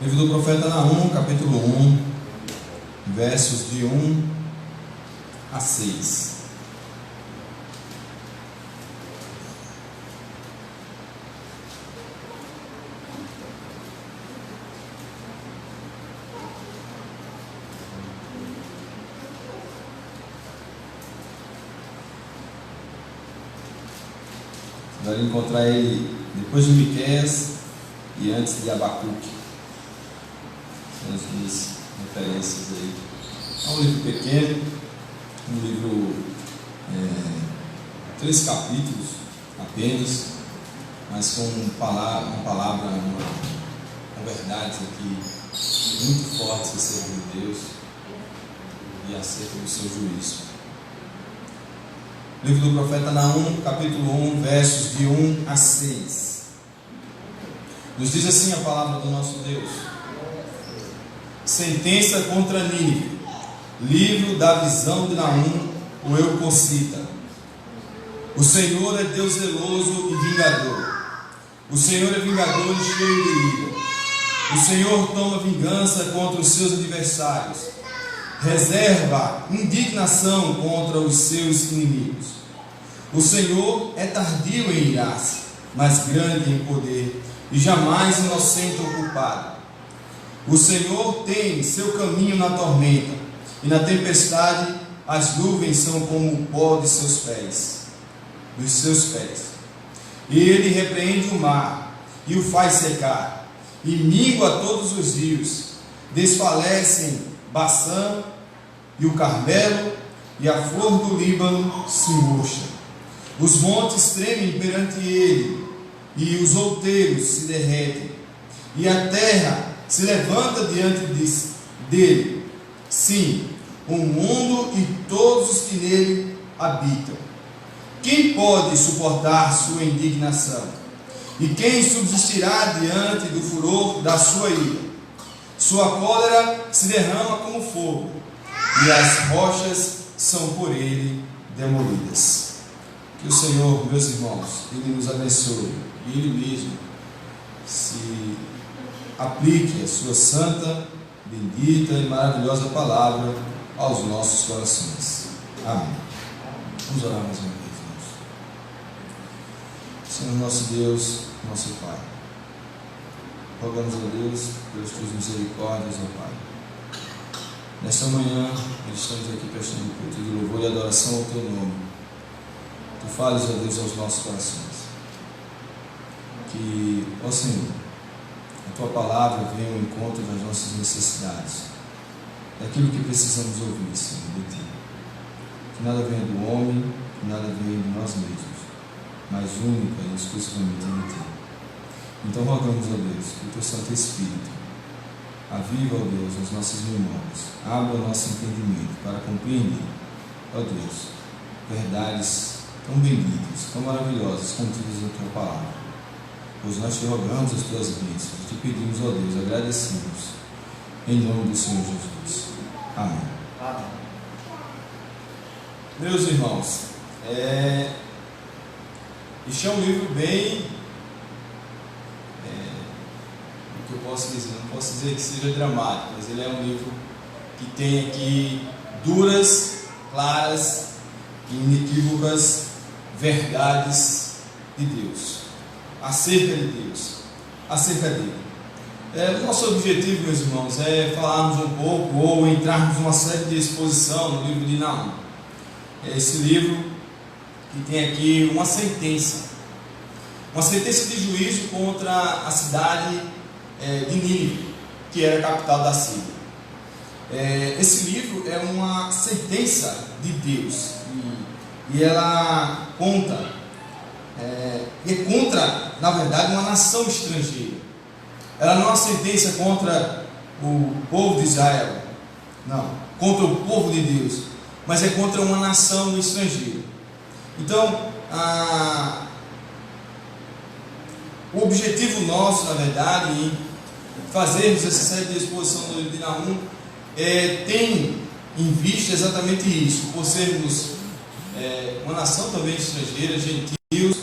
Livro do profeta Naum, capítulo 1, versos de 1 a 6. Você vai encontrar ele depois de Miqueias e antes de Abacuque. São as duas referências aí. É um livro pequeno, um livro, 3 capítulos apenas, mas com com verdades aqui muito fortes acerca de Deus e acerca do seu juízo. Livro do profeta Naum, capítulo 1, versos de 1 a 6. Nos diz assim a palavra do nosso Deus: sentença contra Nínive. Livro da visão de Naum, o Eucocita. O Senhor é Deus zeloso e vingador. O Senhor é vingador e cheio de ira. O Senhor toma vingança contra os seus adversários. Reserva indignação contra os seus inimigos. O Senhor é tardio em irar-se, mas grande em poder, e jamais inocente ou culpado. O Senhor tem seu caminho na tormenta, e na tempestade as nuvens são como o pó de seus pés. E ele repreende o mar, e o faz secar, e mingua todos os rios. Desfalecem Baçã e o Carmelo, e a flor do Líbano se murcha. Os montes tremem perante ele, e os outeiros se derretem, e a terra se levanta diante dele. Sim, o mundo e todos os que nele habitam. Quem pode suportar sua indignação? E quem subsistirá diante do furor da sua ira? Sua cólera se derrama como fogo, e as rochas são por ele demolidas. Que o Senhor, meus irmãos, Ele nos abençoe, e Ele mesmo se aplique a sua santa, bendita e maravilhosa palavra aos nossos corações. Amém. Vamos orar mais uma vez, irmãos. Senhor nosso Deus, nosso Pai, rogamos a Deus pelas tuas misericórdias, ó Pai. Nesta manhã, nós estamos aqui prestando culto de louvor e adoração ao Teu nome. Tu fales, ó Deus, aos nossos corações. Que, ó Senhor, a Tua palavra venha ao encontro das nossas necessidades, daquilo que precisamos ouvir, Senhor, de Ti. Que nada venha do homem, que nada venha de nós mesmos, mas única e exclusivamente de Ti. Então rogamos, ó Deus, que o Teu Santo Espírito aviva, ó Deus, as nossas memórias, abra o nosso entendimento para compreender, ó Deus, verdades tão benditas, tão maravilhosas contidas na Tua palavra. Pois nós te rogamos as Tuas bênçãos, te pedimos, ó Deus, agradecidos, em nome do Senhor Jesus. Amém. Amém. Meus irmãos, este é um livro bem, o que eu posso dizer, não posso dizer que seja dramático, mas ele é um livro que tem aqui duras, claras e inequívocas verdades de Deus, acerca de Deus, acerca dele. O nosso objetivo, meus irmãos, é falarmos um pouco ou entrarmos numa série de exposição no livro de Naum. Esse livro que tem aqui uma sentença de juízo contra a cidade de Nínive, que era a capital da Síria. Esse livro é uma sentença de Deus e ela conta, é contra, na verdade, uma nação estrangeira. Ela não é uma sentença contra o povo de Israel, não, contra o povo de Deus, mas é contra uma nação estrangeira. Então, o objetivo nosso, na verdade, em fazermos essa série de exposição do livro de Naum, tem em vista exatamente isso, por sermos uma nação também estrangeira, gentios,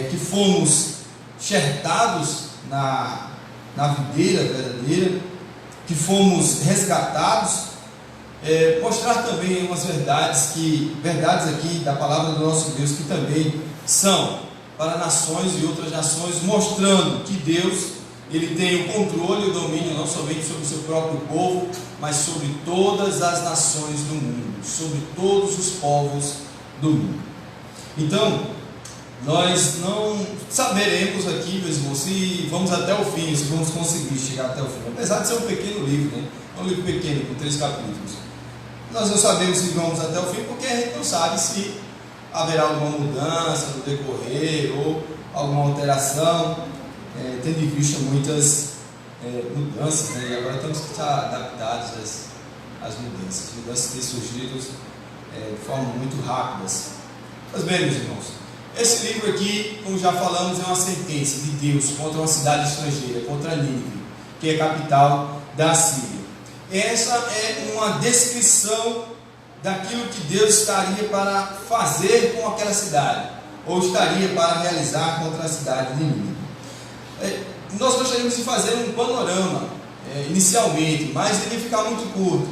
que fomos enxertados na videira verdadeira, que fomos resgatados, mostrar também algumas verdades aqui da palavra do nosso Deus, que também são para nações e outras nações, mostrando que Deus, Ele tem o controle e o domínio não somente sobre o seu próprio povo, mas sobre todas as nações do mundo, sobre todos os povos do mundo. Então, nós não saberemos aqui, meus irmãos, se vamos até o fim, se vamos conseguir chegar até o fim, apesar de ser um pequeno livro, né? É um livro pequeno, com 3 capítulos. Nós não sabemos se vamos até o fim, porque a gente não sabe se haverá alguma mudança no decorrer ou alguma alteração, tendo em vista muitas mudanças, né? E agora temos que estar adaptados às mudanças. As mudanças têm surgido de forma muito rápidas. Mas bem, meus irmãos, esse livro aqui, como já falamos, é uma sentença de Deus contra uma cidade estrangeira, contra Nínive, que é a capital da Assíria. Essa é uma descrição daquilo que Deus estaria para fazer com aquela cidade, ou estaria para realizar contra a cidade de Nínive. Nós gostaríamos de fazer um panorama inicialmente, mas ele ia ficar muito curto.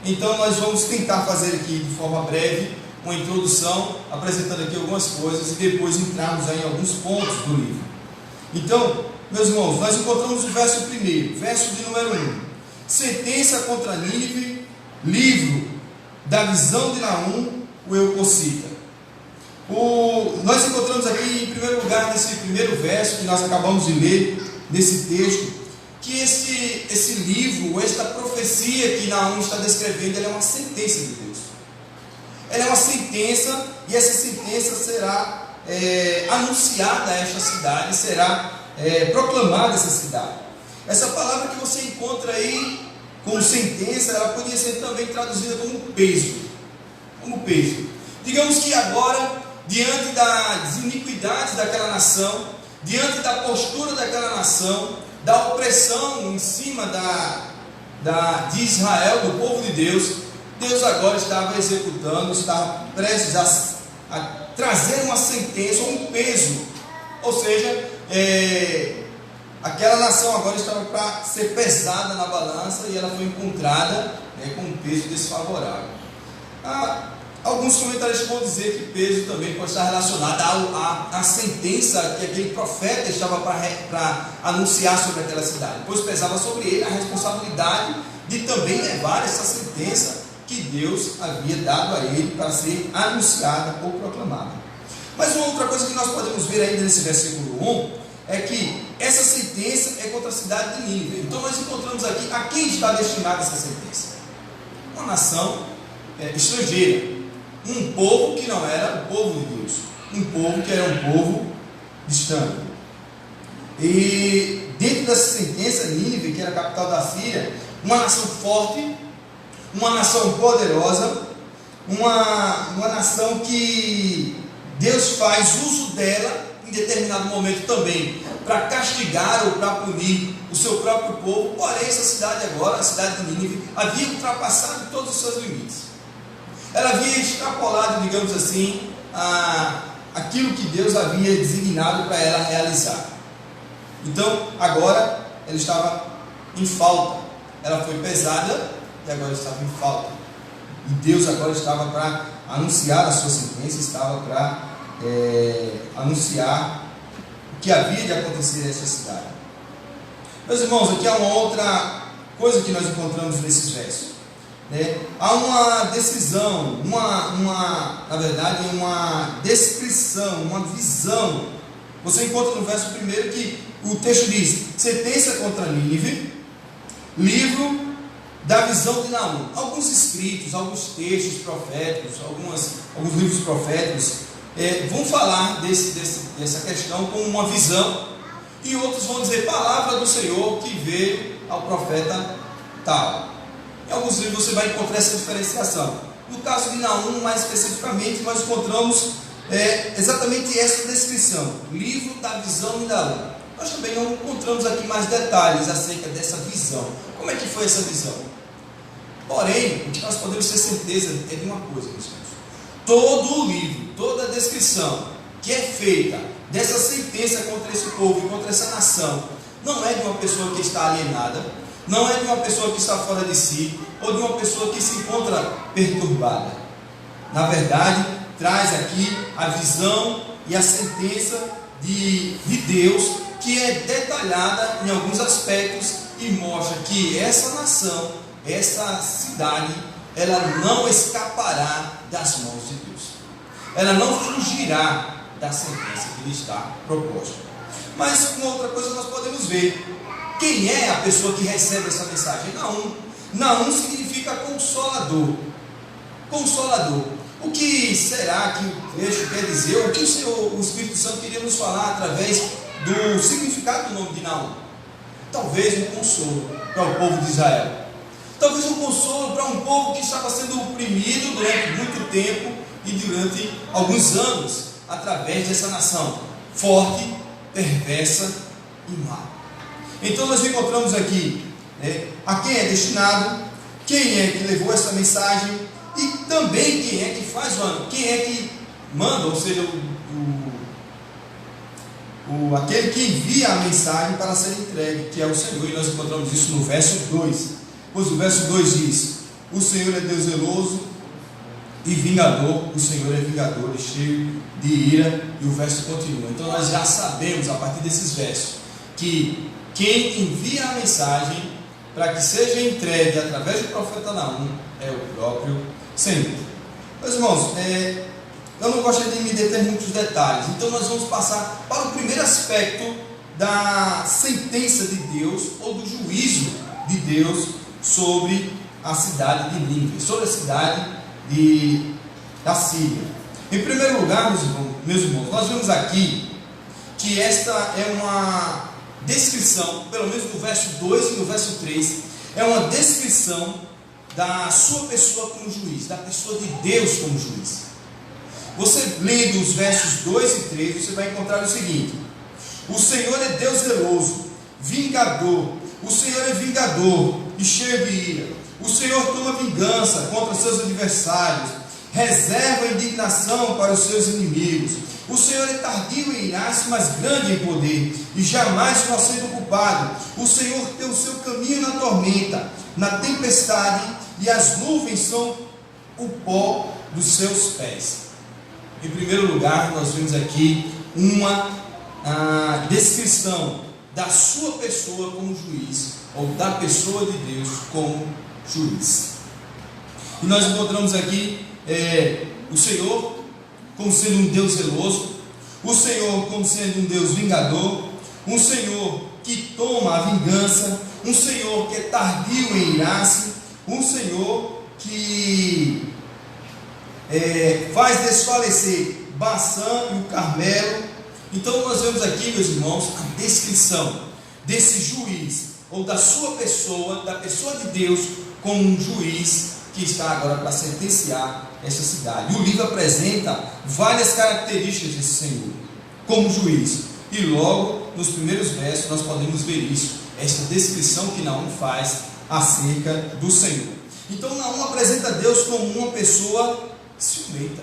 Então nós vamos tentar fazer aqui de forma breve uma introdução, apresentando aqui algumas coisas e depois entrarmos em alguns pontos do livro. Então, meus irmãos, nós encontramos o verso 1, verso de número 1. Sentença contra Nínive, livro da visão de Naum, o Eucocita. Nós encontramos aqui, em primeiro lugar, nesse primeiro verso que nós acabamos de ler, nesse texto, que esse livro, esta profecia que Naum está descrevendo, ela é uma sentença de Deus. Ela é uma sentença, e essa sentença será anunciada a esta cidade, será proclamada essa cidade. Essa palavra que você encontra aí como sentença, ela podia ser também traduzida como peso. Como peso. Digamos que agora, diante das iniquidades daquela nação, diante da postura daquela nação, da opressão em cima de Israel, do povo de Deus, Deus agora estava executando, estava prestes a trazer uma sentença, um peso. Ou seja, aquela nação agora estava para ser pesada na balança e ela foi encontrada com um peso desfavorável. Alguns comentaristas vão dizer que peso também pode estar relacionado à sentença que aquele profeta estava para anunciar sobre aquela cidade, pois pesava sobre ele a responsabilidade de também levar essa sentença que Deus havia dado a ele para ser anunciada ou proclamada. Mas uma outra coisa que nós podemos ver ainda nesse versículo 1 é que essa sentença é contra a cidade de Nínive. Então nós encontramos aqui a quem está destinada essa sentença: uma nação estrangeira, um povo que não era o povo de Deus, um povo que era um povo distante. E dentro dessa sentença, Nínive, que era a capital da Síria, uma nação forte, uma nação poderosa, uma nação que Deus faz uso dela em determinado momento também para castigar ou para punir o seu próprio povo. Porém, essa cidade agora, a cidade de Nínive, havia ultrapassado todos os seus limites. Ela havia extrapolado, digamos assim, aquilo que Deus havia designado para ela realizar. Então, agora, ela estava em falta. Ela foi pesada e agora estava em falta. E Deus agora estava para anunciar a sua sentença, estava para anunciar o que havia de acontecer nessa cidade. Meus irmãos, aqui há uma outra coisa que nós encontramos nesses versos. Há uma decisão, na verdade, uma descrição, uma visão. Você encontra no verso 1 que o texto diz: sentença contra Nínive, livro da visão de Naum. Alguns escritos, alguns textos proféticos, alguns livros proféticos vão falar dessa questão como uma visão, e outros vão dizer palavra do Senhor que veio ao profeta tal. Em alguns livros você vai encontrar essa diferenciação. No caso de Naum, mais especificamente, nós encontramos exatamente essa descrição: livro da visão de Naum. Nós também não encontramos aqui mais detalhes acerca dessa visão. Como é que foi essa visão? Porém, o que nós podemos ter certeza é de uma coisa, meus irmãos: todo o livro, toda a descrição que é feita dessa sentença contra esse povo e contra essa nação, não é de uma pessoa que está alienada, não é de uma pessoa que está fora de si, ou de uma pessoa que se encontra perturbada. Na verdade, traz aqui a visão e a sentença de Deus, que é detalhada em alguns aspectos e mostra que essa nação, essa cidade, ela não escapará das mãos de Deus. Ela não fugirá da sentença que lhe está proposta. Mas uma outra coisa nós podemos ver: quem é a pessoa que recebe essa mensagem? Naum significa consolador. Consolador. O que será que o trecho quer dizer? O que o Espírito Santo queria nos falar através do significado do nome de Naum? Talvez um consolo para o povo de Israel. Talvez um consolo para um povo que estava sendo oprimido durante muito tempo e durante alguns anos, através dessa nação forte, perversa e má. Então nós encontramos aqui a quem é destinado, quem é que levou essa mensagem e também quem é que faz o ano, quem é que manda, ou seja, aquele que envia a mensagem para ser entregue, que é o Senhor. E nós encontramos isso no verso 2, pois o verso 2 diz: o Senhor é Deus zeloso e vingador, o Senhor é vingador e cheio de ira. E o verso continua. Então nós já sabemos, a partir desses versos, que quem envia a mensagem para que seja entregue através do profeta Naum é o próprio Senhor. Meus irmãos, eu não gostaria de me deter em muitos detalhes, então nós vamos passar para o primeiro aspecto da sentença de Deus, ou do juízo de Deus sobre a cidade de Nínive, sobre a cidade da Síria. Em primeiro lugar, meus irmãos, nós vemos aqui que esta é uma descrição, pelo menos no verso 2 e no verso 3, é uma descrição da sua pessoa como juiz, da pessoa de Deus como juiz. Você lendo os versos 2 e 3, você vai encontrar o seguinte: o Senhor é Deus zeloso, vingador, o Senhor é vingador e cheio de ira, o Senhor toma vingança contra seus adversários, reserva indignação para os seus inimigos. O Senhor é tardio em irar-se, mas grande em poder, e jamais inocente culpado. O Senhor tem o seu caminho na tormenta, na tempestade, e as nuvens são o pó dos seus pés. Em primeiro lugar, nós vemos aqui uma descrição da sua pessoa como juiz, ou da pessoa de Deus como juiz. E nós encontramos aqui o Senhor como sendo um Deus zeloso, o Senhor como sendo um Deus vingador, um Senhor que toma a vingança, um Senhor que é tardio em irar-se, um Senhor que faz desfalecer Baçã e o Carmelo. Então nós vemos aqui, meus irmãos, a descrição desse juiz, ou da sua pessoa, da pessoa de Deus, como um juiz que está agora para sentenciar essa cidade. O livro apresenta várias características desse Senhor como juiz, e logo nos primeiros versos nós podemos ver isso, esta descrição que Naum faz acerca do Senhor. Então Naum apresenta Deus como uma pessoa ciumenta.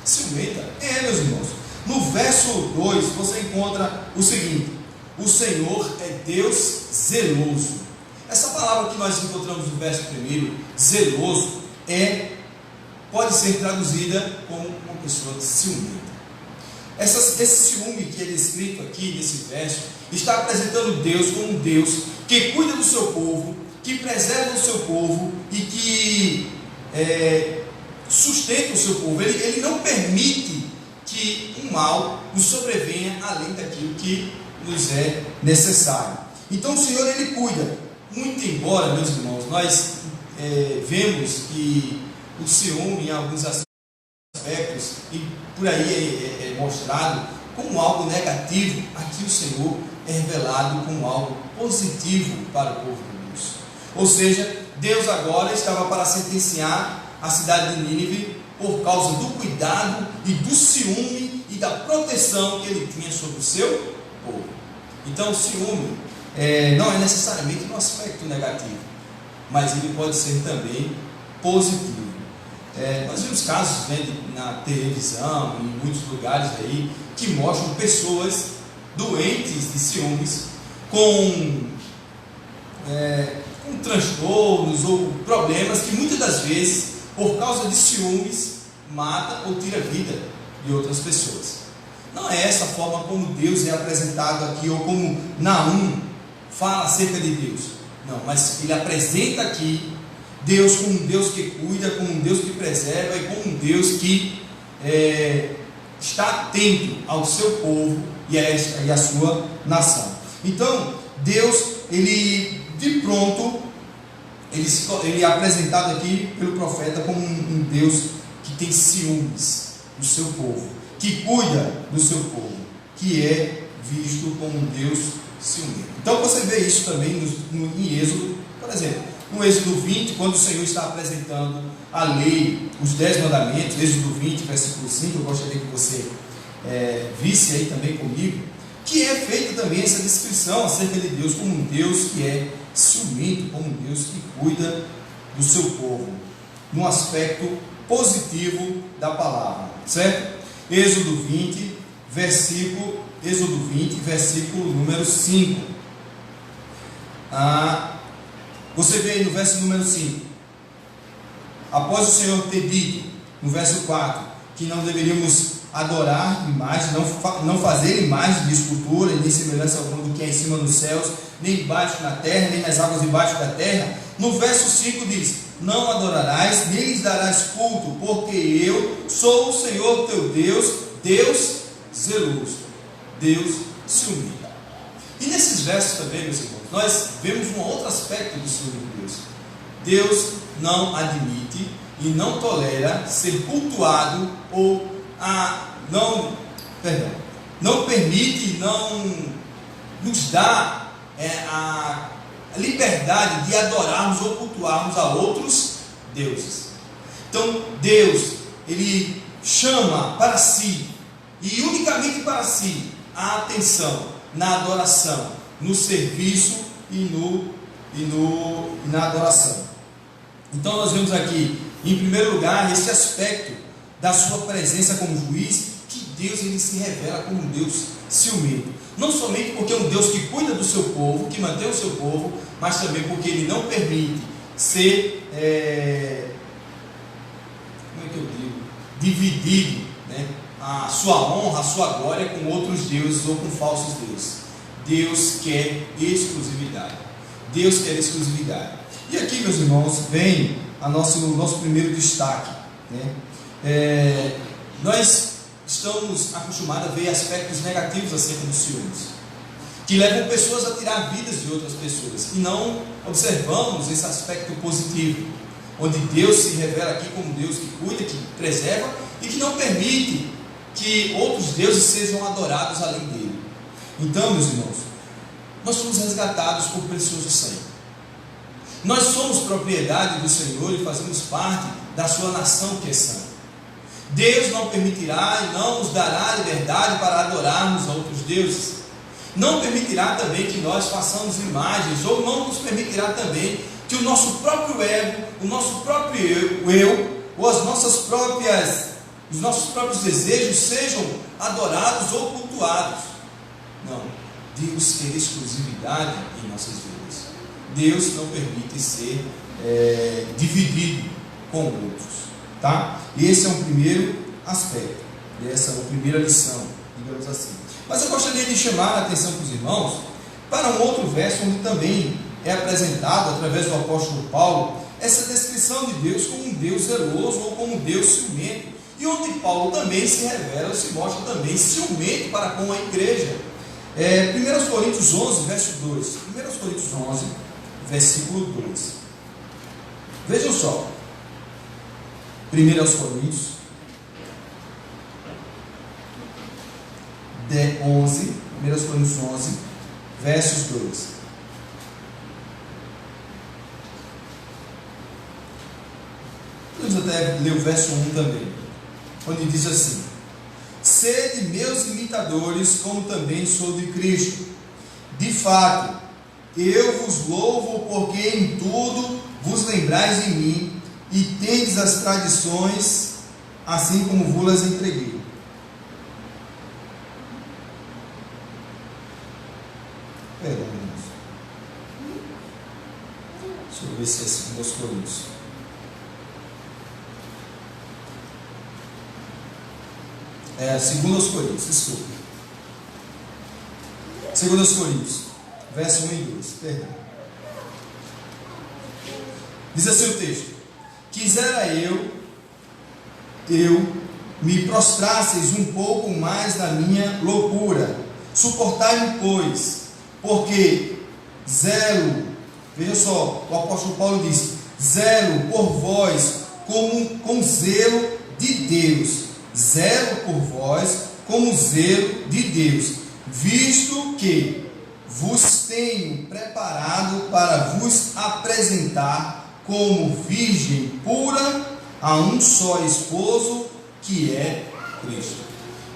Ciumenta? Meus irmãos, no verso 2 você encontra o seguinte: o Senhor é Deus zeloso. Essa palavra que nós encontramos no verso 1, zeloso, pode ser traduzida como uma pessoa ciumenta. Esse ciúme que é descrito aqui nesse verso está apresentando Deus como um Deus que cuida do seu povo, que preserva o seu povo e que sustenta o seu povo. Ele não permite que o mal nos sobrevenha além daquilo que nos é necessário. Então o Senhor, Ele cuida. Muito embora, meus irmãos, nós vemos que o ciúme em alguns aspectos, e por aí é mostrado como algo negativo, aqui o Senhor é revelado como algo positivo para o povo de Deus. Ou seja, Deus agora estava para sentenciar a cidade de Nínive por causa do cuidado e do ciúme e da proteção que Ele tinha sobre o seu povo. Então o ciúme não é necessariamente um aspecto negativo, mas ele pode ser também positivo. Nós vemos casos na televisão, em muitos lugares aí, que mostram pessoas doentes de ciúmes, com transtornos ou problemas que muitas das vezes, por causa de ciúmes, mata ou tira a vida de outras pessoas. Não é essa a forma como Deus é apresentado aqui, ou como Naum fala acerca de Deus. Não, mas ele apresenta aqui Deus como um Deus que cuida, como um Deus que preserva e como um Deus que está atento ao seu povo e à sua nação. Então, Deus, ele de pronto, ele é apresentado aqui pelo profeta como um Deus que tem ciúmes do seu povo, que cuida do seu povo, que é visto como um Deus ciumento. Então você vê isso também em Êxodo, por exemplo, no Êxodo 20, quando o Senhor está apresentando a lei, os 10 mandamentos, Êxodo 20, versículo 5, eu gostaria que você visse aí também comigo, que é feita também essa descrição acerca de Deus como um Deus que é ciumento, como um Deus que cuida do seu povo, num aspecto positivo da palavra, certo? Êxodo 20, versículo número 5. Você vê aí no verso número 5, após o Senhor ter dito, no verso 4, que não deveríamos adorar imagens, não fazer imagens de escultura, nem semelhança alguma do que é em cima nos céus, nem embaixo na terra, nem nas águas debaixo da terra. No verso 5 diz: não adorarás, nem lhes darás culto, porque eu sou o Senhor teu Deus, Deus zeloso, Deus ciumento. E nesses versos também, meus irmãos, nós vemos um outro aspecto do ciúme de Deus. Deus não admite e não tolera ser cultuado ou não permite, não nos dá a liberdade de adorarmos ou cultuarmos a outros deuses. Então Deus, ele chama para si, e unicamente para si, a atenção na adoração, no serviço e na adoração. Então nós vemos aqui, em primeiro lugar, esse aspecto da sua presença como juiz, que Deus, ele se revela como um Deus ciumento. Não somente porque é um Deus que cuida do seu povo, que mantém o seu povo, mas também porque ele não permite ser dividido, né, a sua honra, a sua glória com outros deuses ou com falsos deuses. Deus quer exclusividade. Deus quer exclusividade. E aqui, meus irmãos, vem o nosso primeiro destaque, né? Nós estamos acostumados a ver aspectos negativos acerca dos ciúmes, que levam pessoas a tirar vidas de outras pessoas, e não observamos esse aspecto positivo, onde Deus se revela aqui como Deus que cuida, que preserva e que não permite que outros deuses sejam adorados além dele. Então, meus irmãos, nós somos resgatados por precioso sangue. Nós somos propriedade do Senhor e fazemos parte da sua nação que é santa. Deus não permitirá e não nos dará liberdade para adorarmos a outros deuses. Não permitirá também que nós façamos imagens, ou não nos permitirá também que o nosso próprio ego, o nosso próprio eu, ou os nossos próprios desejos sejam adorados ou cultuados. Não, Deus quer exclusividade em nossas vidas. Deus não permite ser dividido com outros, tá? Esse é o primeiro aspecto, essa é a primeira lição, digamos assim. Mas eu gostaria de chamar a atenção para os irmãos para um outro verso, onde também é apresentado, através do apóstolo Paulo, essa descrição de Deus como um Deus zeloso ou como um Deus ciumento, e onde Paulo também se revela, se mostra também ciumento para com a igreja. 1 Coríntios 11, verso 2. 1 Coríntios 11, versículo 2. Vejam só. 1 Coríntios 11, versos 2. Podemos até ler o verso 1 também, onde diz assim: sede meus imitadores, como também sou de Cristo. De fato, eu vos louvo, porque em tudo vos lembrais de mim, e tendes as tradições, assim como vos-las entreguei. Perdão. ver se é 2 Coríntios. É 2 Coríntios, desculpe. 2 Coríntios, verso 1 e 2, perdão. Diz assim o texto: quisera eu me prostrasseis um pouco mais na minha loucura, suportai-me, pois, porque zelo, veja só, o apóstolo Paulo diz: zelo por vós com zelo de Deus, zelo por vós como zelo de Deus, visto que vos tenho preparado para vos apresentar como virgem pura a um só esposo, que é Cristo.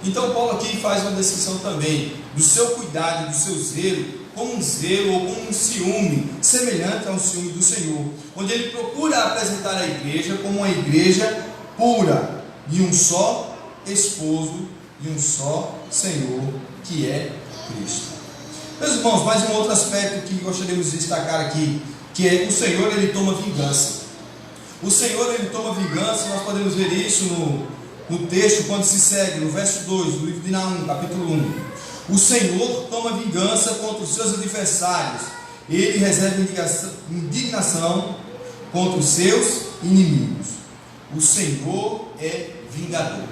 Então Paulo aqui faz uma descrição também do seu cuidado, do seu zelo, como um zelo ou como um ciúme, semelhante ao ciúme do Senhor, onde ele procura apresentar a igreja como uma igreja pura, de um só esposo, de um só Senhor, que é Cristo. Meus irmãos, mais um outro aspecto que gostaríamos de destacar aqui, que é o Senhor, ele toma vingança. O Senhor, ele toma vingança. Nós podemos ver isso no texto, quando se segue, no verso 2, do livro de Naum, capítulo 1. O Senhor toma vingança contra os seus adversários. Ele reserva indignação contra os seus inimigos. O Senhor é vingador.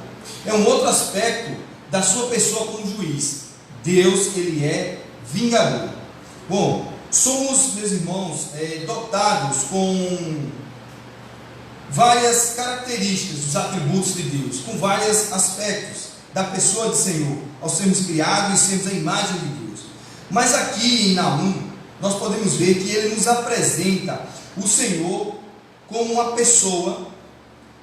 É um outro aspecto da sua pessoa como juiz. Deus, ele é vingador. Bom, somos, meus irmãos, dotados com várias características dos atributos de Deus, com vários aspectos da pessoa do Senhor, ao sermos criados e sermos a imagem de Deus. Mas aqui em Naum, nós podemos ver que ele nos apresenta o Senhor como uma pessoa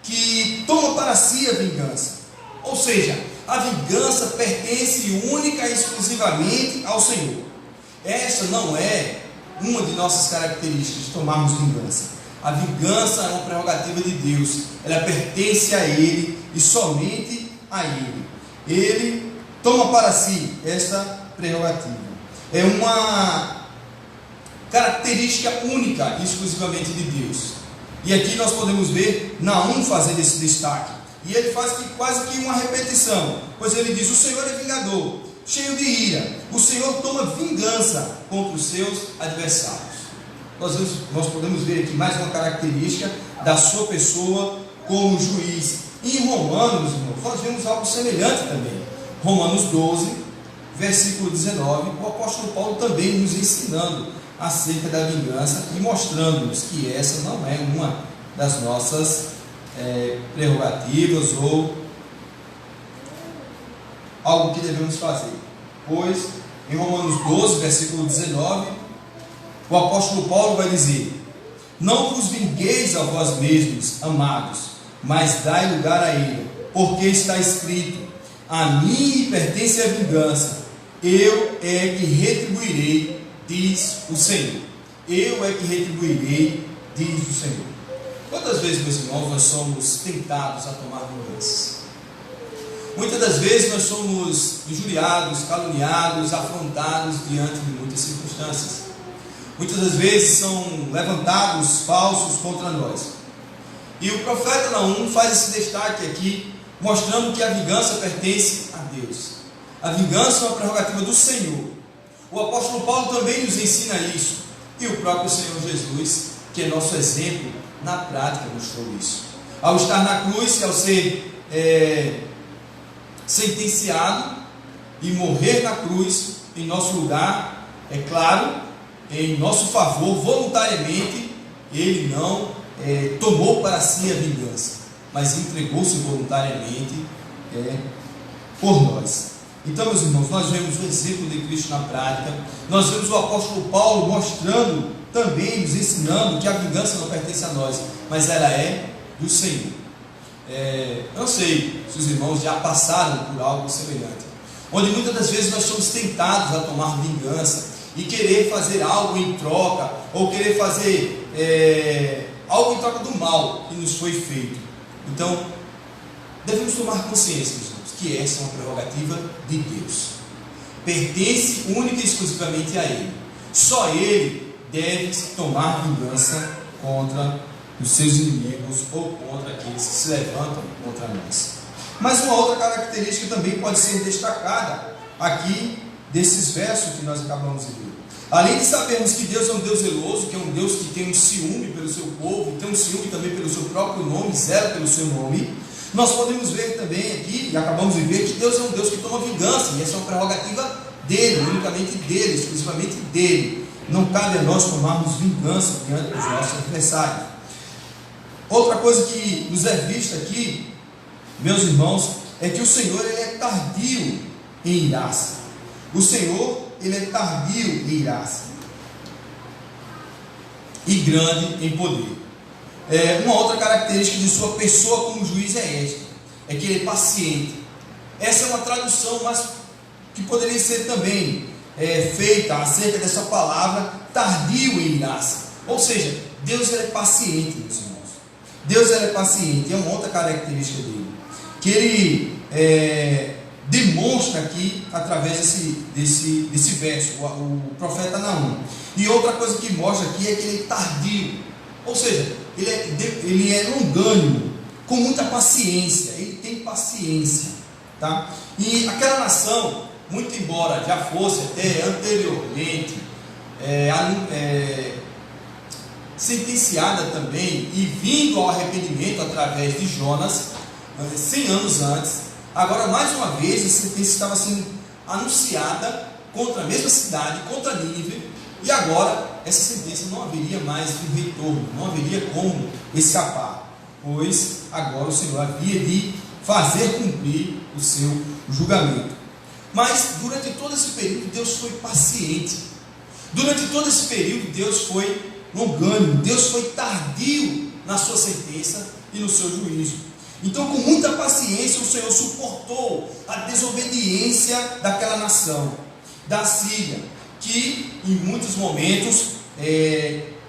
que toma para si a vingança. Ou seja, a vingança pertence única e exclusivamente ao Senhor. Essa não é uma de nossas características, tomarmos vingança. A vingança é uma prerrogativa de Deus, ela pertence a Ele e somente a Ele. Ele toma para si esta prerrogativa. É uma característica única e exclusivamente de Deus. E aqui nós podemos ver Naum fazendo esse destaque. E ele faz quase que uma repetição, pois ele diz: o Senhor é vingador, cheio de ira. O Senhor toma vingança contra os seus adversários. Nós podemos ver aqui mais uma característica da sua pessoa como juiz. E em Romanos, irmãos, nós vemos algo semelhante também. Romanos 12, versículo 19, o apóstolo Paulo também nos ensinando acerca da vingança e mostrando-nos que essa não é uma das nossas prerrogativas ou algo que devemos fazer. Pois, em Romanos 12, versículo 19, o apóstolo Paulo vai dizer: não vos vingueis a vós mesmos, amados, mas dai lugar a ele, porque está escrito: a mim pertence a vingança, eu é que retribuirei, diz o Senhor. Eu é que retribuirei, diz o Senhor. Quantas vezes, meus irmãos, nós somos tentados a tomar vingança? Muitas das vezes nós somos injuriados, caluniados, afrontados diante de muitas circunstâncias. Muitas das vezes são levantados falsos contra nós. E o profeta Naum faz esse destaque aqui, mostrando que a vingança pertence a Deus. A vingança é uma prerrogativa do Senhor. O apóstolo Paulo também nos ensina isso. E o próprio Senhor Jesus, que é nosso exemplo, na prática mostrou isso. Ao estar na cruz e ao ser sentenciado e morrer na cruz em nosso lugar, é claro, em nosso favor, voluntariamente, ele não tomou para si a vingança, mas entregou-se voluntariamente por nós. Então, meus irmãos, nós vemos o exemplo de Cristo na prática. Nós vemos o apóstolo Paulo mostrando também, nos ensinando que a vingança não pertence a nós, mas ela é do Senhor. Eu não sei se os irmãos já passaram por algo semelhante, onde muitas das vezes nós somos tentados a tomar vingança e querer fazer algo em troca, ou querer fazer algo em troca do mal que nos foi feito. Então, devemos tomar consciência, meus irmãos, que essa é uma prerrogativa de Deus, pertence única e exclusivamente a Ele. Só Ele deve tomar vingança contra os seus inimigos ou contra aqueles que se levantam contra nós. Mas uma outra característica também pode ser destacada aqui desses versos que nós acabamos de ver. Além de sabermos que Deus é um Deus zeloso, que é um Deus que tem um ciúme pelo seu povo, e tem um ciúme também pelo seu próprio nome, zela pelo seu nome, nós podemos ver também aqui, e acabamos de ver, que Deus é um Deus que toma vingança, e essa é uma prerrogativa dele, unicamente dele, exclusivamente dele. Não cabe a nós tomarmos vingança diante dos nossos adversários. Outra coisa que nos é vista aqui, meus irmãos, é que o Senhor ele é tardio em irar-se. O Senhor ele é tardio em irar-se e grande em poder. Uma outra característica de sua pessoa como juiz é esta: é que ele é paciente. Essa é uma tradução, mas que poderia ser também feita acerca dessa palavra tardio em irar-se. Ou seja, Deus ele é paciente, meus irmãos. Deus ele é paciente, é uma outra característica dele, que ele demonstra aqui através desse verso, o profeta Naum. E outra coisa que mostra aqui é que ele é tardio, ou seja, ele é longânimo, com muita paciência, ele tem paciência, tá? E aquela nação, muito embora já fosse até anteriormente sentenciada também e vindo ao arrependimento através de Jonas, 100 anos antes, agora mais uma vez a sentença estava sendo anunciada contra a mesma cidade, contra Nínive, e agora essa sentença não haveria mais um retorno, não haveria como escapar, pois agora o Senhor havia de fazer cumprir o seu julgamento. Mas durante todo esse período Deus foi paciente, durante todo esse período Deus foi longânimo, Deus foi tardio na sua sentença e no seu juízo. Então, com muita paciência, o Senhor suportou a desobediência daquela nação, da Síria, que em muitos momentos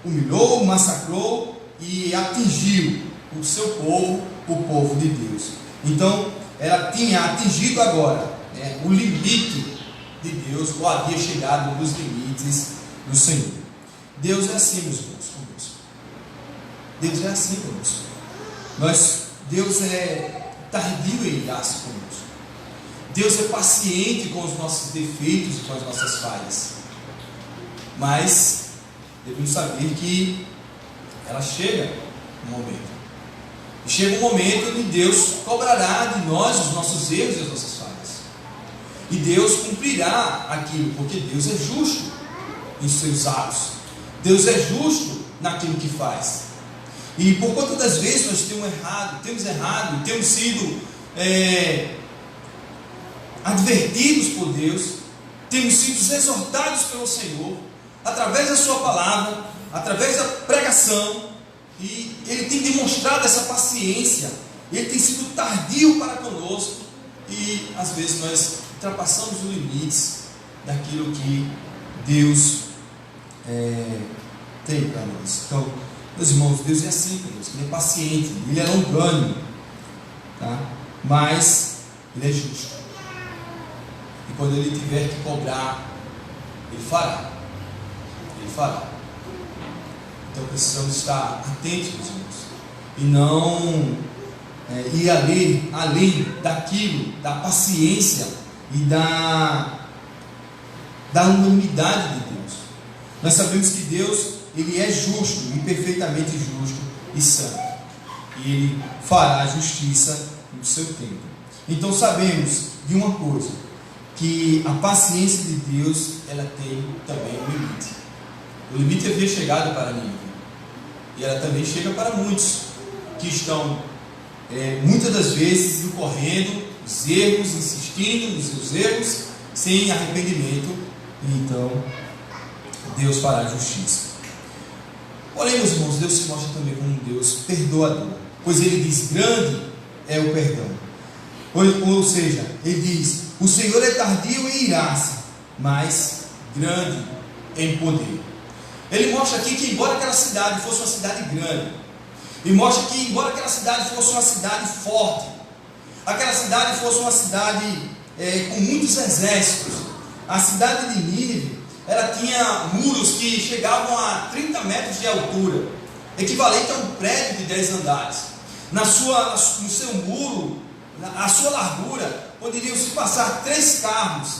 humilhou, massacrou e atingiu o seu povo, o povo de Deus. Então, ela tinha atingido agora o limite de Deus, ou havia chegado nos limites do Senhor. Deus é assim, meus irmãos, conosco. Deus é assim conosco. Deus é tardio em irar-se conosco. Deus é paciente com os nossos defeitos e com as nossas falhas. Mas devemos saber que ela chega um momento. E chega um momento em que Deus cobrará de nós os nossos erros e as nossas falhas. E Deus cumprirá aquilo, porque Deus é justo em seus atos. Deus é justo naquilo que faz. E por conta das vezes nós temos errado, temos sido advertidos por Deus, temos sido exortados pelo Senhor, através da sua palavra, através da pregação, e Ele tem demonstrado essa paciência, Ele tem sido tardio para conosco, e às vezes nós ultrapassamos os limites daquilo que Deus tem para nós. Então, meus irmãos, Deus é assim conosco, Ele é paciente, Ele é longânimo, tá? Mas Ele é justo, e quando Ele tiver que cobrar, Ele fará. Então precisamos estar atentos, meus irmãos, e não ir além daquilo, da paciência e da unanimidade de Deus. Nós sabemos que Deus, Ele é justo, e perfeitamente justo e santo, e Ele fará justiça no seu tempo. Então sabemos de uma coisa, que a paciência de Deus, ela tem também um limite. O limite havia chegado para Nínive, e ela também chega para muitos que estão muitas das vezes incorrendo os erros, insistindo nos seus erros, sem arrependimento, e então Deus fará justiça. Porém, meus irmãos, Deus se mostra também como um Deus perdoador, pois Ele diz: grande é o perdão. Ou seja, Ele diz: o Senhor é tardio em irar-se, mas grande em poder. Ele mostra aqui que, embora aquela cidade fosse uma cidade grande, e mostra que, embora aquela cidade fosse uma cidade forte, aquela cidade fosse uma cidade com muitos exércitos, a cidade de Nínive, ela tinha muros que chegavam a 30 metros de altura, equivalente a um prédio de 10 andares. No seu muro, a sua largura, poderiam se passar 3 carros,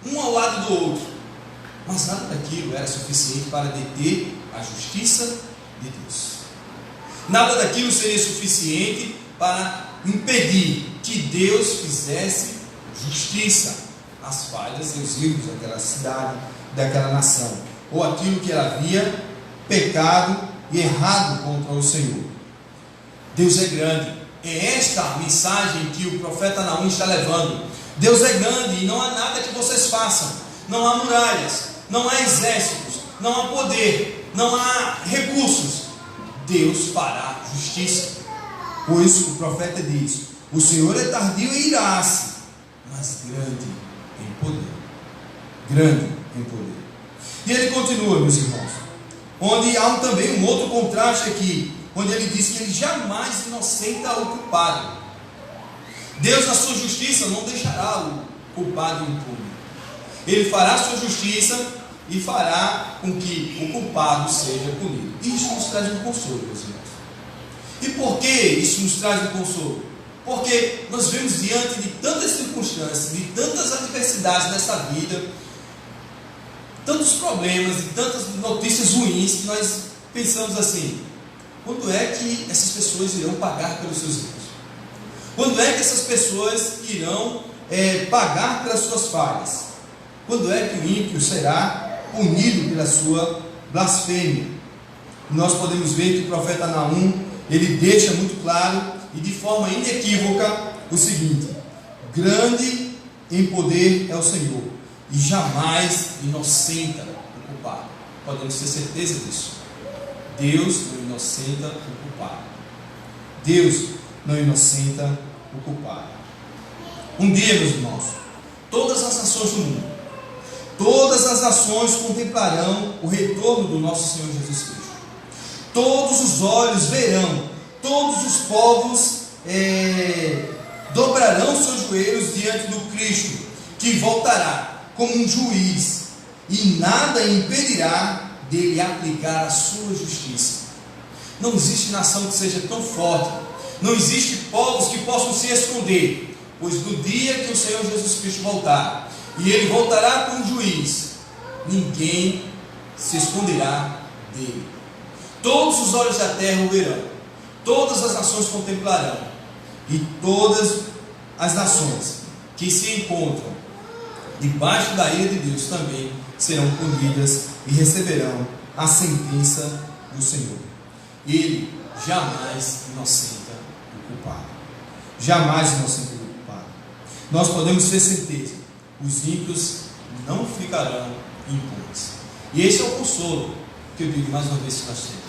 um ao lado do outro. Mas nada daquilo era suficiente para deter a justiça de Deus. Nada daquilo seria suficiente para impedir que Deus fizesse justiça às falhas e os erros daquela cidade, daquela nação, ou aquilo que havia pecado e errado contra o Senhor. Deus é grande. É esta a mensagem que o profeta Naum está levando. Deus é grande e não há nada que vocês façam. Não há muralhas, não há exércitos, não há poder, não há recursos. Deus fará justiça. Pois o profeta diz: o Senhor é tardio em irar-se, mas grande em poder. Grande em poder. E ele continua, meus irmãos, onde há também um outro contraste aqui, onde ele diz que ele jamais inocenta o culpado. Deus, na sua justiça, não deixará o culpado impune. Ele fará a sua justiça e fará com que o culpado seja punido. Isso nos traz um consolo, meus irmãos. E por que isso nos traz um consolo? Porque nós vemos diante de tantas circunstâncias, de tantas adversidades nessa vida, tantos problemas e tantas notícias ruins, que nós pensamos assim: quando é que essas pessoas irão pagar pelos seus erros? Quando é que essas pessoas irão pagar pelas suas falhas? Quando é que o ímpio será punido pela sua blasfêmia? Nós podemos ver que o profeta Naum, ele deixa muito claro e de forma inequívoca o seguinte: grande em poder é o Senhor, e jamais inocenta o culpado. Podemos ter certeza disso. Deus não inocenta o culpado. Deus não inocenta o culpado. Um dia, meus irmãos, todas as nações do mundo, todas as nações contemplarão o retorno do nosso Senhor Jesus Cristo. Todos os olhos verão, todos os povos dobrarão seus joelhos diante do Cristo, que voltará como um juiz, e nada impedirá dele aplicar a sua justiça. Não existe nação que seja tão forte, não existe povos que possam se esconder, pois no dia que o Senhor Jesus Cristo voltar, e ele voltará como juiz, ninguém se esconderá dele. Todos os olhos da terra o verão, todas as nações contemplarão, e todas as nações que se encontram debaixo da ira de Deus também serão punidas e receberão a sentença do Senhor. Ele jamais inocenta o culpado. Jamais inocenta o culpado. Nós podemos ter certeza: os ímpios não ficarão impunes. E esse é o consolo que eu digo mais uma vez que nós temos.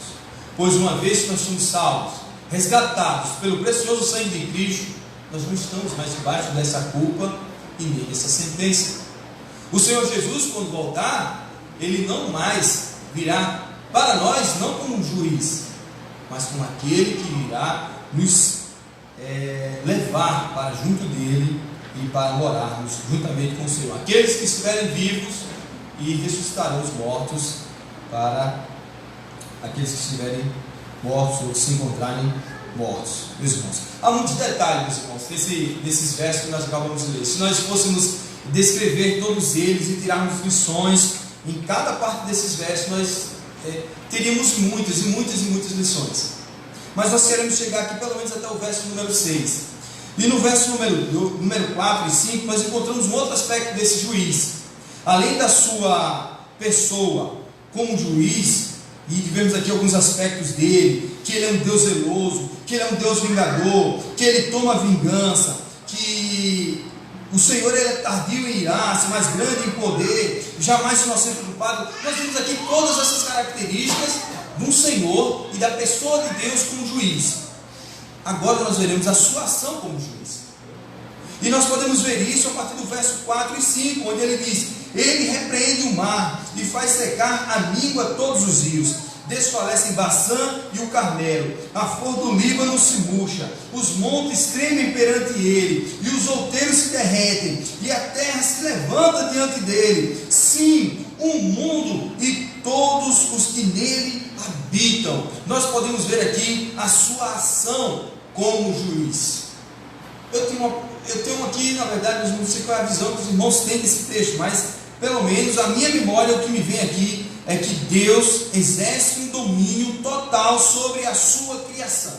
Pois uma vez que nós somos salvos, resgatados pelo precioso sangue de Cristo, nós não estamos mais debaixo dessa culpa e nem dessa sentença. O Senhor Jesus, quando voltar, ele não mais virá para nós, não como um juiz, mas como aquele que virá nos levar para junto dele e para morarmos juntamente com o Senhor. Aqueles que estiverem vivos, e ressuscitarão os mortos, para aqueles que estiverem mortos ou que se encontrarem mortos. Meus irmãos, há muitos detalhes, meus irmãos, desses versos que nós acabamos de ler. Se nós fôssemos descrever todos eles e tirarmos lições em cada parte desses versos, nós teríamos muitas e muitas e muitas lições. Mas nós queremos chegar aqui pelo menos até o verso número 6. E no verso número 4 e 5, nós encontramos um outro aspecto desse juiz. Além da sua pessoa como juiz, e vemos aqui alguns aspectos dele: que ele é um Deus zeloso, que ele é um Deus vingador, que ele toma vingança, que o Senhor ele é tardio em irar-se, mas grande em poder, jamais inocente o culpado. Nós vemos aqui todas essas características do Senhor e da pessoa de Deus como juiz. Agora nós veremos a sua ação como juiz. E nós podemos ver isso a partir do verso 4 e 5, onde ele diz: ele repreende o mar e faz secar a míngua todos os rios. Desfalecem Baçã e o Carmelo, a flor do Líbano se murcha, os montes tremem perante ele, e os outeiros se derretem, e a terra se levanta diante dele. Sim, o mundo e todos os que nele habitam. Nós podemos ver aqui a sua ação como juiz. Eu tenho aqui, na verdade, não sei qual é a visão que os irmãos têm desse texto, mas pelo menos a minha memória, o que me vem aqui é que Deus exerce um domínio total sobre a sua criação.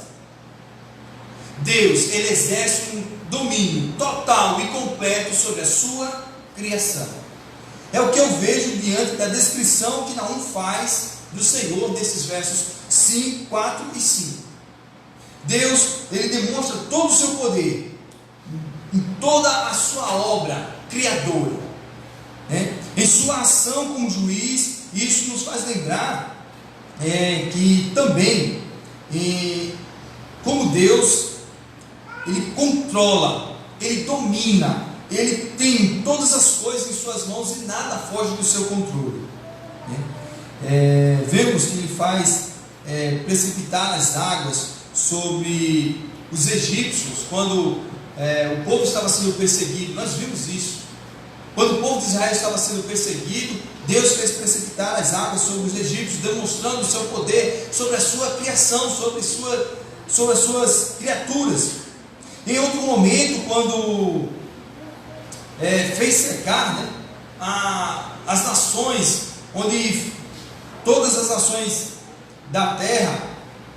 Deus, ele exerce um domínio total e completo sobre a sua criação. É o que eu vejo diante da descrição que Naum faz do Senhor nesses versos 5, 4 e 5. Deus, ele demonstra todo o seu poder em toda a sua obra criadora, né? Em sua ação como juiz. Isso nos faz lembrar que também, como Deus, ele controla, ele domina, ele tem todas as coisas em suas mãos e nada foge do seu controle, né? Vemos que ele faz precipitar as águas sobre os egípcios, quando o povo estava sendo perseguido. Nós vimos isso. Quando o povo de Israel estava sendo perseguido, Deus fez precipitar as águas sobre os egípcios, demonstrando o seu poder sobre a sua criação, sobre as suas criaturas. Em outro momento, quando fez secar, né, as nações, onde todas as nações da terra,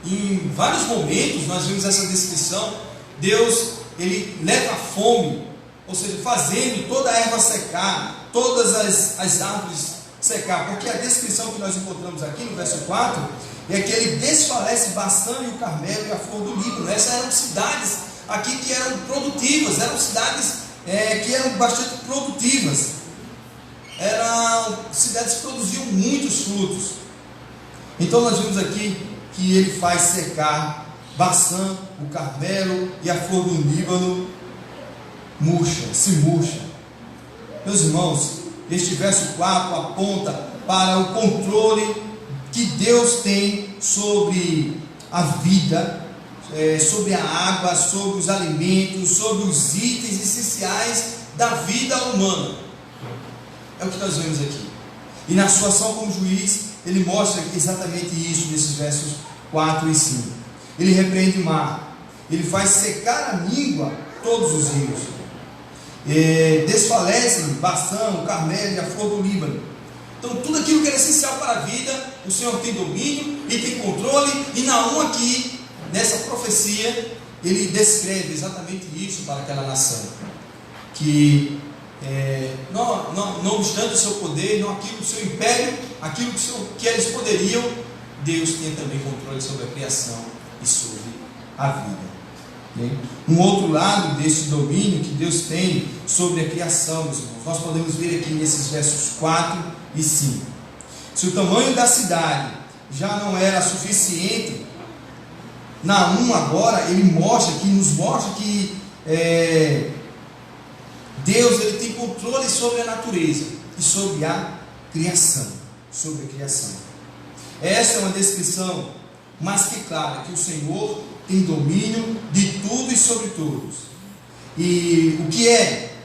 em vários momentos nós vimos essa descrição. Deus, ele leva a fome, ou seja, fazendo toda a erva secar, todas as árvores secar, porque a descrição que nós encontramos aqui no verso 4 é que ele desfalece Baçã e o Carmelo e a flor do Líbano. Essas eram cidades aqui que eram produtivas, eram cidades que eram bastante produtivas, eram cidades que produziam muitos frutos. Então nós vimos aqui que ele faz secar Baçã, o Carmelo e a flor do Líbano se murcha. Meus irmãos, este verso 4 aponta para o controle que Deus tem sobre a vida, sobre a água, sobre os alimentos, sobre os itens essenciais da vida humana. É o que nós vemos aqui. E na sua ação como juiz, ele mostra exatamente isso nesses versos 4 e 5. Ele repreende o mar, ele faz secar a língua todos os rios, desfalecem Baçã, o Carmelo e a flor do Líbano. Então tudo aquilo que era essencial para a vida, o Senhor tem domínio e tem controle. E Naum aqui, nessa profecia, ele descreve exatamente isso para aquela nação, que não obstante o seu poder, não aquilo do seu império, aquilo que eles poderiam, Deus tem também controle sobre a criação e sobre a vida. Um outro lado desse domínio que Deus tem sobre a criação, meus irmãos, nós podemos ver aqui nesses versos 4 e 5. Se o tamanho da cidade já não era suficiente, Naum agora ele nos mostra que Deus, ele tem controle sobre a natureza e sobre a criação. Essa é uma descrição mais que clara, que o Senhor tem domínio de tudo e sobre todos. E o que é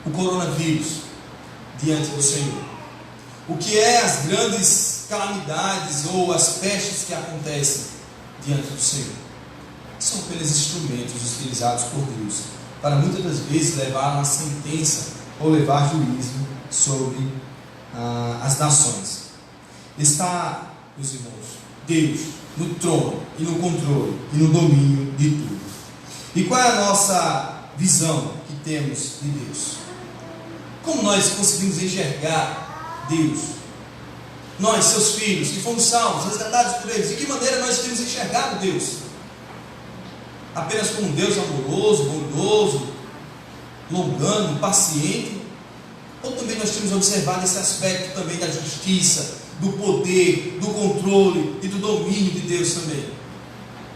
o coronavírus diante do Senhor? O que é as grandes calamidades ou as pestes que acontecem diante do Senhor? São apenas instrumentos utilizados por Deus para muitas das vezes levar uma sentença ou levar juízo sobre as nações. Está, meus irmãos, Deus no trono e no controle e no domínio de tudo. E qual é a nossa visão que temos de Deus? Como nós conseguimos enxergar Deus? Nós, seus filhos, que fomos salvos, resgatados por eles, de que maneira nós temos enxergado Deus? Apenas como um Deus amoroso, bondoso, longânimo, paciente? Ou também nós temos observado esse aspecto também da justiça, do poder, do controle e do domínio de Deus também?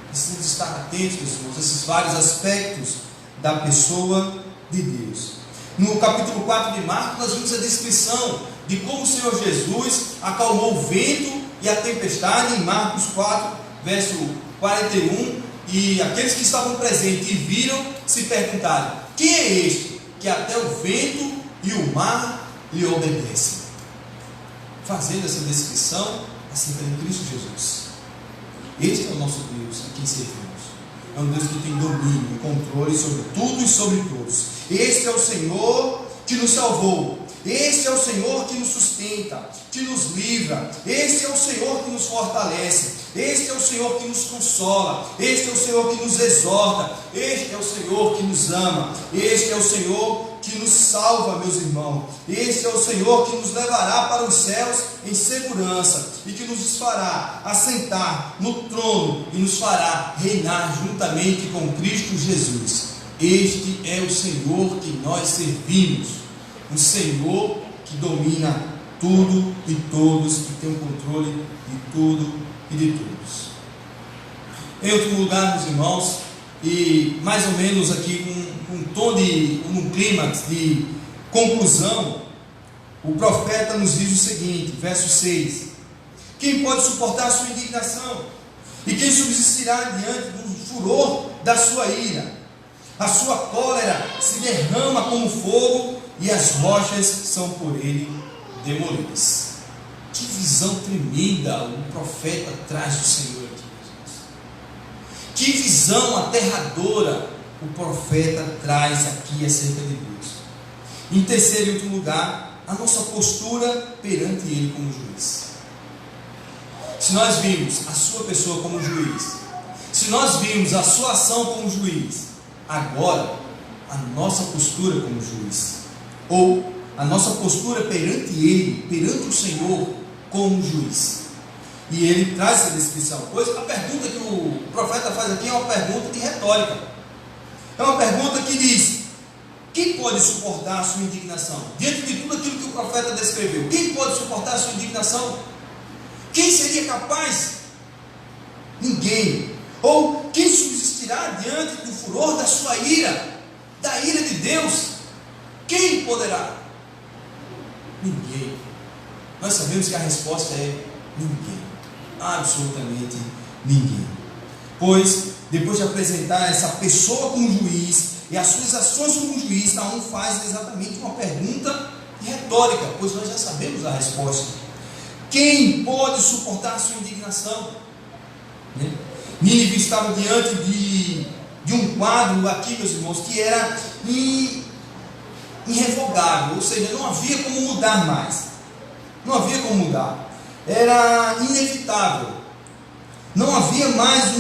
Precisamos estar atentos, meus irmãos, a esses vários aspectos da pessoa de Deus. No capítulo 4 de Marcos, nós vimos a descrição de como o Senhor Jesus acalmou o vento e a tempestade, em Marcos 4, verso 41, e aqueles que estavam presentes e viram se perguntaram: quem é este que até o vento e o mar lhe obedecem? fazendo essa descrição acerca de Cristo Jesus. Este é o nosso Deus a quem servimos. É um Deus que tem domínio e controle sobre tudo e sobre todos. Este é o Senhor que nos salvou. Este é o Senhor que nos sustenta, que nos livra. Este é o Senhor que nos fortalece. Este é o Senhor que nos consola. Este é o Senhor que nos exorta. Este é o Senhor que nos ama. Este é o Senhor que nos salva, meus irmãos. Este é o Senhor que nos levará para os céus em segurança e que nos fará assentar no trono e nos fará reinar juntamente com Cristo Jesus. Este é o Senhor que nós servimos. Um Senhor que domina tudo e todos, que tem o controle de tudo e de todos. Em outro lugar, meus irmãos, e mais ou menos aqui um clímax de conclusão, o profeta nos diz o seguinte, verso 6: quem pode suportar a sua indignação? E quem subsistirá diante do furor da sua ira? A sua cólera se derrama como fogo, e as rochas são por ele demolidas. Que visão tremenda o profeta traz do Senhor aqui, meus irmãos. Que visão aterradora o profeta traz aqui acerca de Deus. Em terceiro e último lugar, a nossa postura perante Ele como juiz. Se nós vimos a sua pessoa como juiz, se nós vimos a sua ação como juiz, agora a nossa postura como juiz, ou a nossa postura perante Ele, perante o Senhor como juiz. E ele traz essa descrição, pois a pergunta que o profeta faz aqui é uma pergunta de retórica. É uma pergunta que diz: quem pode suportar a sua indignação? Diante de tudo aquilo que o profeta descreveu, quem pode suportar a sua indignação? Quem seria capaz? Ninguém. Ou quem subsistirá diante do furor da sua ira, da ira de Deus? Quem poderá? Ninguém. Nós sabemos que a resposta é ninguém. Absolutamente ninguém. Pois, depois de apresentar essa pessoa como juiz e as suas ações como juiz, Naum faz exatamente uma pergunta retórica, pois nós já sabemos a resposta. Quem pode suportar a sua indignação? Nínive estava diante de um quadro aqui, meus irmãos, que era irrevogável, ou seja, não havia como mudar mais. Não havia como mudar. Era inevitável. Não havia mais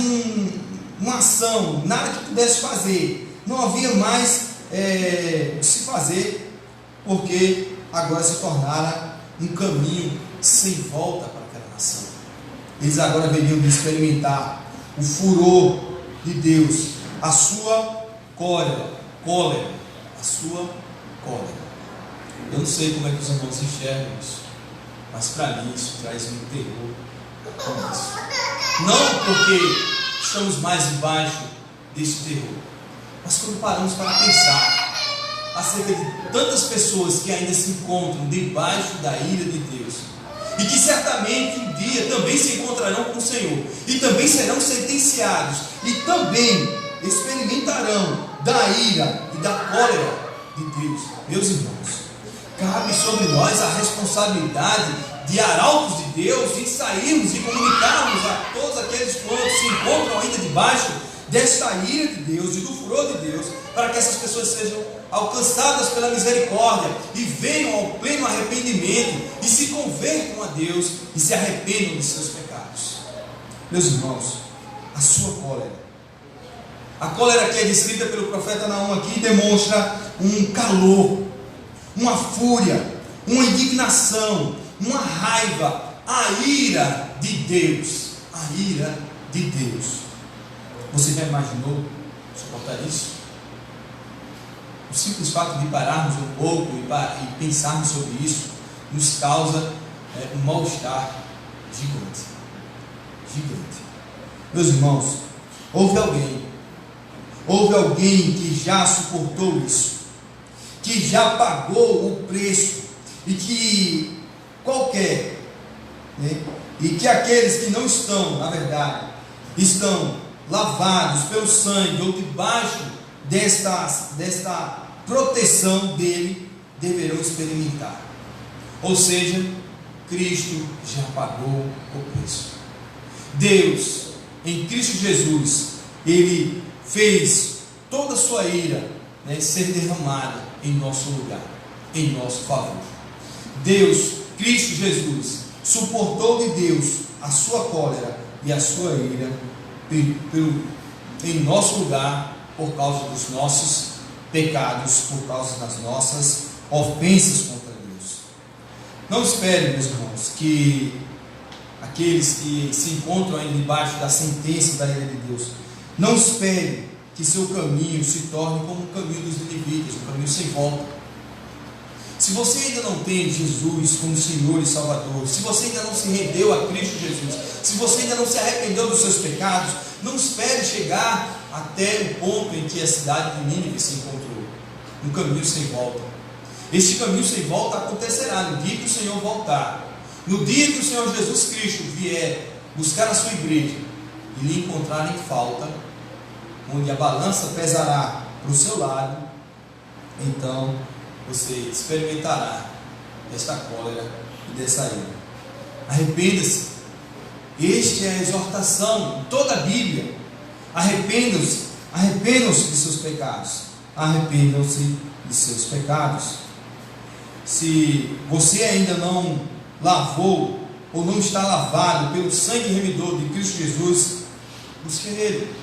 uma ação, nada que pudesse fazer. Não havia mais o que se fazer, porque agora se tornara um caminho sem volta para aquela nação. Eles agora deveriam experimentar o furor de Deus, a sua cólera, a sua cólera. Eu não sei como é que os irmãos enxergam isso, mas para mim isso traz um terror com isso. Não porque estamos mais embaixo desse terror, mas quando paramos para pensar acerca de tantas pessoas que ainda se encontram debaixo da ira de Deus, e que certamente um dia também se encontrarão com o Senhor, e também serão sentenciados, e também experimentarão da ira e da cólera de Deus. Meus irmãos, cabe sobre nós a responsabilidade de arautos de Deus, de sairmos e comunicarmos a todos aqueles quantos se encontram ainda debaixo desta ira de Deus e do furor de Deus, para que essas pessoas sejam alcançadas pela misericórdia e venham ao pleno arrependimento e se convertam a Deus e se arrependam de seus pecados. Meus irmãos, a sua cólera, a cólera que é descrita pelo profeta Naum aqui, demonstra um calor, uma fúria, uma indignação, uma raiva, a ira de Deus. A ira de Deus. Você já imaginou suportar isso? O simples fato de pararmos um pouco e pensarmos sobre isso nos causa um mal-estar gigante. Gigante. Meus irmãos, houve alguém que já suportou isso, que já pagou o preço, e que e que aqueles que não estão, na verdade, estão lavados pelo sangue ou debaixo desta proteção dele, deverão experimentar. Ou seja, Cristo já pagou o preço. Deus, em Cristo Jesus, Ele fez toda a sua ira, né, ser derramada em nosso lugar, em nosso favor. Deus, Cristo Jesus, suportou de Deus a sua cólera e a sua ira em nosso lugar, por causa dos nossos pecados, por causa das nossas ofensas contra Deus. Não espere, meus irmãos, que aqueles que se encontram aí debaixo da sentença da ira de Deus, não espere que seu caminho se torne como o caminho dos ninivitas, um caminho sem volta. Se você ainda não tem Jesus como Senhor e Salvador, se você ainda não se rendeu a Cristo Jesus, se você ainda não se arrependeu dos seus pecados, não espere chegar até o ponto em que a cidade de Nínive se encontrou, um caminho sem volta. Este caminho sem volta acontecerá no dia que o Senhor voltar, no dia que o Senhor Jesus Cristo vier buscar a sua igreja e lhe encontrar em falta, onde a balança pesará para o seu lado, então você experimentará desta cólera e dessa ira. Arrependa-se. Esta é a exortação em toda a Bíblia. Arrependam-se de seus pecados. Arrependam-se de seus pecados. Se você ainda não lavou ou não está lavado pelo sangue remidor de Cristo Jesus, busque Ele.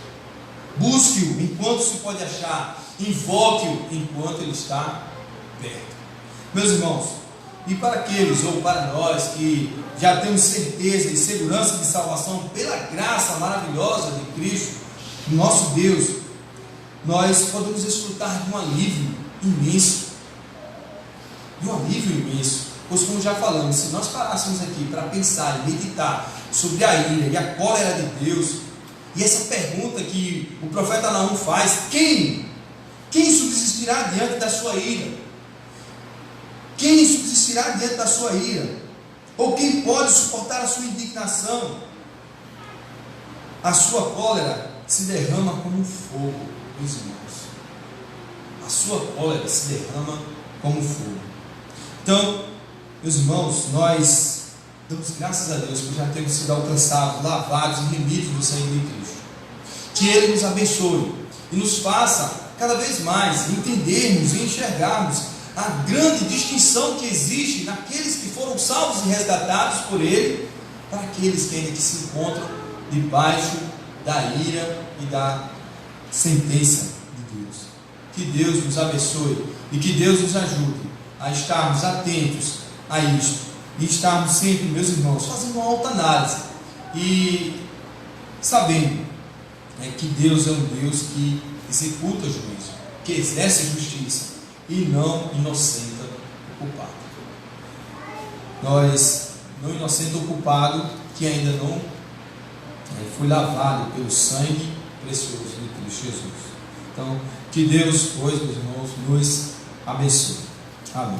Busque-o enquanto se pode achar. Invoque-o enquanto Ele está perto. Meus irmãos, e para aqueles ou para nós que já temos certeza e segurança de salvação pela graça maravilhosa de Cristo, nosso Deus, nós podemos desfrutar de um alívio imenso. Pois, como já falamos, se nós parássemos aqui para pensar e meditar sobre a ira e a cólera de Deus, e essa pergunta que o profeta Naum faz: quem subsistirá diante da sua ira? Quem subsistirá diante da sua ira? Ou quem pode suportar a sua indignação? A sua cólera se derrama como fogo, meus irmãos. A sua cólera se derrama como fogo. Então, meus irmãos, nós damos graças a Deus por já termos sido alcançados, lavados e remidos do sangue de Cristo. Que Ele nos abençoe e nos faça cada vez mais entendermos e enxergarmos a grande distinção que existe naqueles que foram salvos e resgatados por Ele, para aqueles que ainda que se encontram debaixo da ira e da sentença de Deus. Que Deus nos abençoe e que Deus nos ajude a estarmos atentos a isto e estarmos sempre, meus irmãos, fazendo uma autoanálise e sabendo que Deus é um Deus que executa juízo, que exerce justiça e não inocenta o culpado. Nós não inocenta o culpado que ainda não foi lavado pelo sangue precioso de Cristo Jesus. Então, que Deus, pois, meus irmãos, nos abençoe. Amém.